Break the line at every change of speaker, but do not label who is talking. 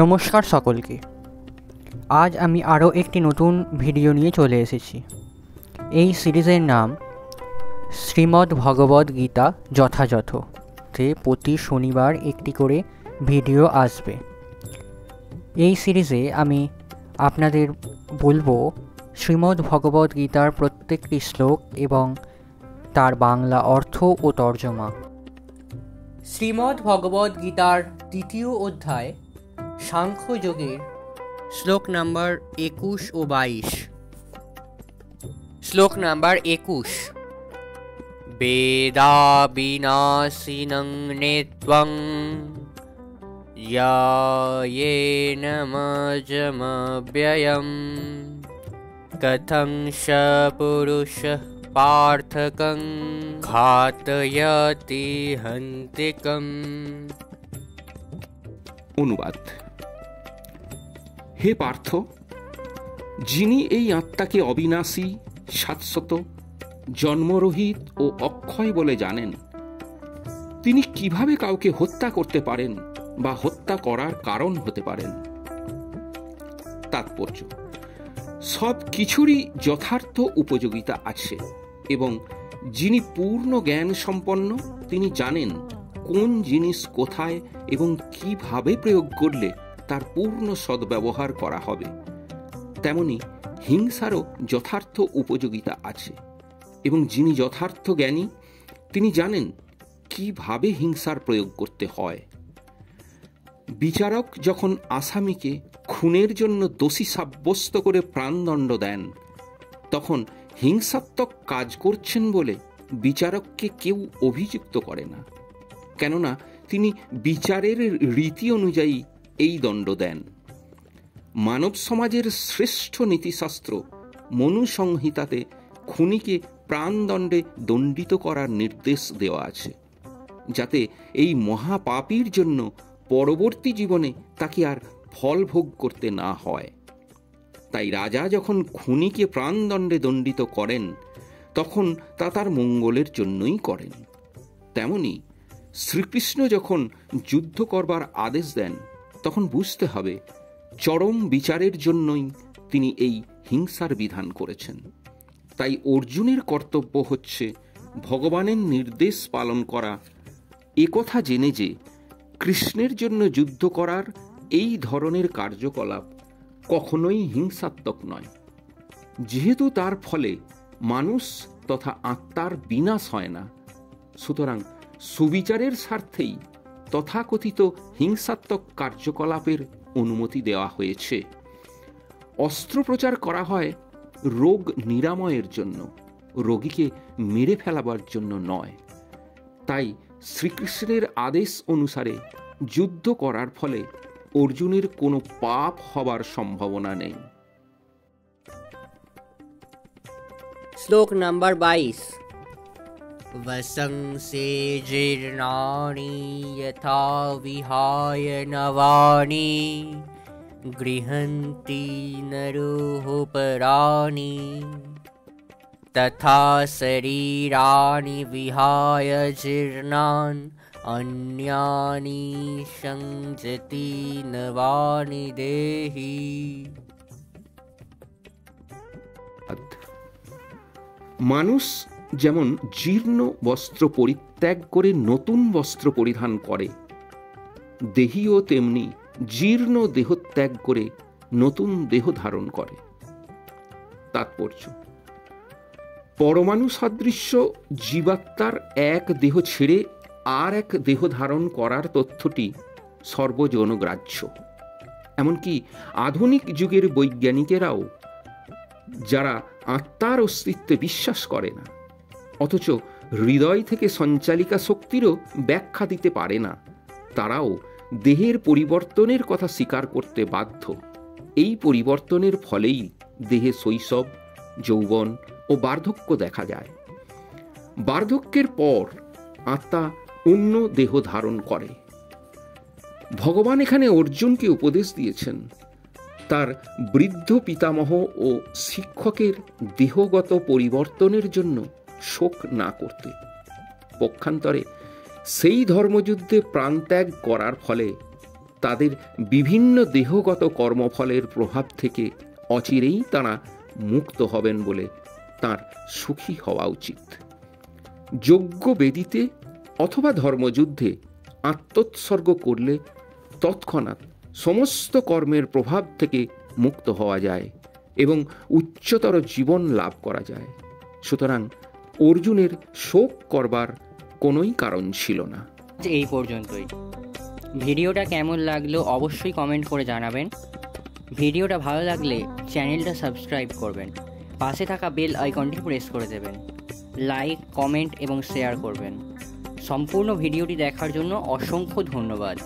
নমস্কার সকলকে। আজ আমি আরও একটি নতুন ভিডিও নিয়ে চলে এসেছি। এই সিরিজের নাম শ্রীমদ্ ভগবদ্ গীতা যথাযথ, তে প্রতি শনিবার একটি করে ভিডিও আসবে। এই সিরিজে আমি আপনাদের বলবো শ্রীমদ্ ভগবদ্ গীতার প্রত্যেকটি শ্লোক এবং তার বাংলা অর্থ ও তর্জমা। শ্রীমদ্ ভগবদ্ গীতার তৃতীয় অধ্যায় সাংখ্যযোগের শ্লোক নাম্বার 21 ও 22। শ্লোক নাম্বার 21। বেদা বিনাশিনং নেত্বং ইয়ায়েন মজমব্যয়ম কথং স পুরুষঃ পার্থকং ঘাতয়তি হন্তিকম।
অনুবাদ: হে পার্থ, যিনি এই আত্মাকে অবিনাশী, শাশ্বত, জন্মরহিত ও অক্ষয় বলে জানেন, তিনি কিভাবে কাউকে হত্যা করতে পারেন বা হত্যা করার কারণ হতে পারেন? তাৎপর্য: সব কিছুরই যথার্থ উপযোগিতা আছে এবং যিনি পূর্ণ জ্ঞান সম্পন্ন, তিনি জানেন কোন জিনিস কোথায় এবং কিভাবে প্রয়োগ করলে তার পূর্ণ সদ্ব্যবহার করা হবে। তেমনি হিংসারও যথার্থ উপযোগিতা আছে এবং যিনি যথার্থ জ্ঞানী, তিনি জানেন কিভাবে হিংসার প্রয়োগ করতে হয়। বিচারক যখন আসামিকে খুনের জন্য দোষী সাব্যস্ত করে প্রাণদণ্ড দেন, তখন হিংসাত্মক কাজ করছেন বলে বিচারককে কেউ অভিযুক্ত করে না, কেননা তিনি বিচারের রীতি অনুযায়ী এই দণ্ড দেন। মানব সমাজের শ্রেষ্ঠ নীতিশাস্ত্র মনু সংহিতাতে খুনিকে প্রাণদণ্ডে দণ্ডিত করার নির্দেশ দেওয়া আছে, যাতে এই মহাপাপীর জন্য পরবর্তী জীবনে তাকে আর ফল ভোগ করতে না হয়। তাই রাজা যখন খুনিকে প্রাণদণ্ডে দণ্ডিত করেন, তখন তা তার মঙ্গলের জন্যই করেন। তেমনি শ্রীকৃষ্ণ যখন যুদ্ধ করবার আদেশ দেন, তখন বুঝতে হবে চরম বিচারের জন্যই তিনি এই হিংসার বিধান করেছেন। তাই অর্জুনের কর্তব্য হচ্ছে ভগবানের নির্দেশ পালন করা, একথা জেনে যে কৃষ্ণের জন্য যুদ্ধ করার এই ধরনের কার্যকলাপ কখনোই হিংসাত্মক নয়। যেহেতু তার ফলে মানুষ তথা আত্মার বিনাশ হয় না, সুতরাং সুবিচারের স্বার্থেই তথাকথিত হিংসাত্মক কার্যকলাপের অনুমতি দেওয়া হয়েছে। অস্ত্রোপচার করা হয় রোগ নিরাময়ের জন্য, রোগীকে মেরে ফেলাবার জন্য নয়। তাই শ্রীকৃষ্ণের আদেশ অনুসারে যুদ্ধ করার ফলে অর্জুনের কোনো পাপ হবার সম্ভাবনা নেই।
শ্লোক নাম্বার 22। वसंसे जीर्णानि यथा विहाय नवानि गृह्णन्ति नरोपराणि तथा शरीराणि विहाय जीर्णान् अन्यानि संजति नवानि देहि।
মানুষ যেমন জীর্ণ বস্ত্র পরিত্যাগ করে নতুন বস্ত্র পরিধান করে, দেহীও তেমনি জীর্ণ দেহ ত্যাগ করে নতুন দেহ ধারণ করে। তাৎপর্য: পরমাণু সদৃশ্য জীবাত্মার এক দেহ ছেড়ে আর এক দেহ ধারণ করার তথ্যটি সর্বজনগ্রাহ্য। এমনকি আধুনিক যুগের বৈজ্ঞানিকেরাও, যারা আত্মার অস্তিত্বে বিশ্বাস করে না, অথচ হৃদয় থেকে সঞ্চালিকা শক্তিরও ব্যাখ্যা দিতে পারে না, তারাও দেহের পরিবর্তনের কথা স্বীকার করতে বাধ্য। এই পরিবর্তনের ফলেই দেহে শৈশব, যৌবন ও বার্ধক্য দেখা যায়। বার্ধক্যের পর আত্মা অন্য দেহ ধারণ করে। ভগবান এখানে অর্জুনকে উপদেশ দিয়েছেন তার বৃদ্ধ পিতামহ ও শিক্ষকের দেহগত পরিবর্তনের জন্য শোক না করতে। পক্ষান্তরে সেই ধর্মযুদ্ধে প্রাণত্যাগ করার ফলে তাদের বিভিন্ন দেহগত কর্মফলের প্রভাব থেকে অচিরেই তারা মুক্ত হবেন বলে তার সুখী হওয়া উচিত। যজ্ঞ বেদিতে অথবা ধর্মযুদ্ধে আত্মোৎসর্গ করলে তৎক্ষণাৎ সমস্ত কর্মের প্রভাব থেকে মুক্ত হওয়া যায় এবং উচ্চতর জীবন লাভ করা যায়। সুতরাং অর্জুনের শোক করবার কোনোই কারণ ছিল না।
এই পর্যন্তই। ভিডিওটা কেমন লাগলো অবশ্যই কমেন্ট করে জানাবেন। ভিডিওটা ভালো লাগলে চ্যানেলটা সাবস্ক্রাইব করবেন, পাশে থাকা বেল আইকনটি প্রেস করে দেবেন, লাইক, কমেন্ট এবং শেয়ার করবেন। সম্পূর্ণ ভিডিওটি দেখার জন্য অসংখ্য ধন্যবাদ।